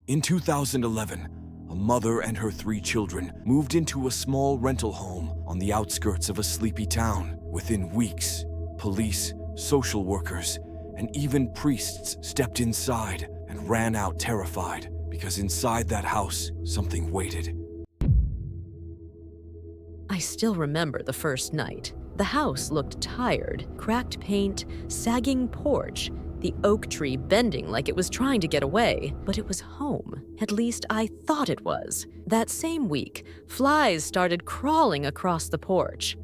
In 2011, a mother and her 3 children moved into a small rental home on the outskirts of a sleepy town. Within weeks, police, social workers, and even priests stepped inside and ran out terrified because inside that house, something waited. I still remember the first night. The house looked tired, cracked paint, sagging porch, the oak tree bending like it was trying to get away, but it was home. At least I thought it was. That same week, flies started crawling across the porch.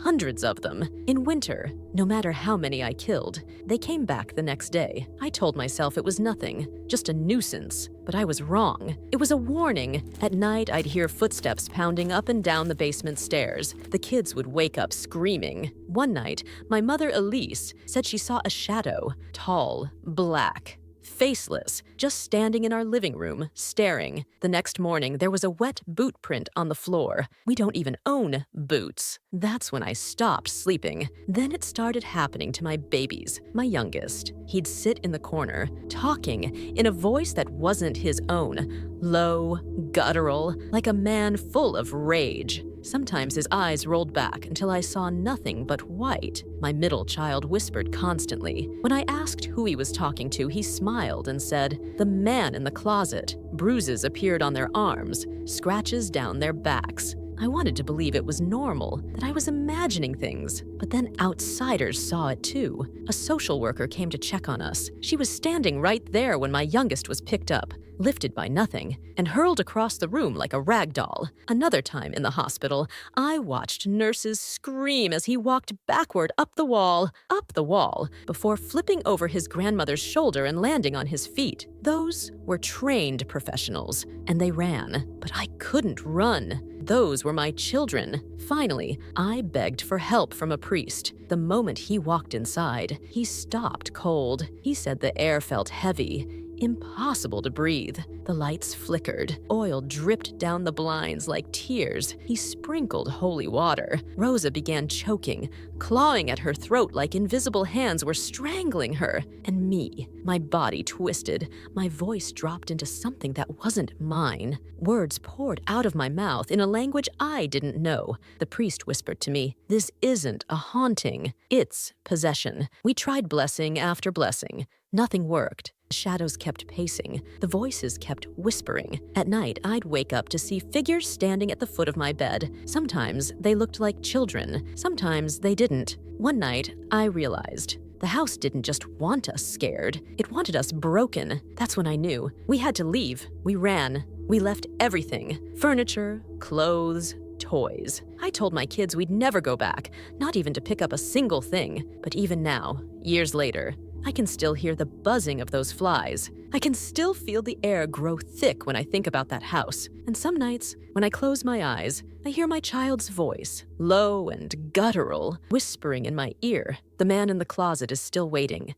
Hundreds of them, in winter. No matter how many I killed, they came back the next day. I told myself it was nothing, just a nuisance, but I was wrong. It was a warning. At night, I'd hear footsteps pounding up and down the basement stairs. The kids would wake up screaming. One night, my mother Elise said she saw a shadow, tall, black, faceless, just standing in our living room, staring. The next morning, there was a wet boot print on the floor. We don't even own boots. That's when I stopped sleeping. Then it started happening to my babies, my youngest. He'd sit in the corner, talking in a voice that wasn't his own, low, guttural, like a man full of rage. Sometimes his eyes rolled back until I saw nothing but white. My middle child whispered constantly. When I asked who he was talking to, he smiled and said, "The man in the closet." Bruises appeared on their arms, scratches down their backs. I wanted to believe it was normal, that I was imagining things. But then outsiders saw it too. A social worker came to check on us. She was standing right there when my youngest was picked up, lifted by nothing, and hurled across the room like a rag doll. Another time in the hospital, I watched nurses scream as he walked backward up the wall, before flipping over his grandmother's shoulder and landing on his feet. Those were trained professionals, and they ran, but I couldn't run. Those were my children. Finally, I begged for help from a priest. The moment he walked inside, he stopped cold. He said the air felt heavy, impossible to breathe. The lights flickered. Oil dripped down the blinds like tears. He sprinkled holy water. Rosa began choking, clawing at her throat like invisible hands were strangling her. And me, my body twisted. My voice dropped into something that wasn't mine. Words poured out of my mouth in a language I didn't know. The priest whispered to me, "This isn't a haunting. It's possession." We tried blessing after blessing. Nothing worked. The shadows kept pacing. The voices kept whispering. At night, I'd wake up to see figures standing at the foot of my bed. Sometimes they looked like children. Sometimes they didn't. One night, I realized the house didn't just want us scared. It wanted us broken. That's when I knew. We had to leave. We ran. We left everything. Furniture, clothes, toys. I told my kids we'd never go back, not even to pick up a single thing. But even now, years later, I can still hear the buzzing of those flies. I can still feel the air grow thick when I think about that house. And some nights, when I close my eyes, I hear my child's voice, low and guttural, whispering in my ear. The man in the closet is still waiting.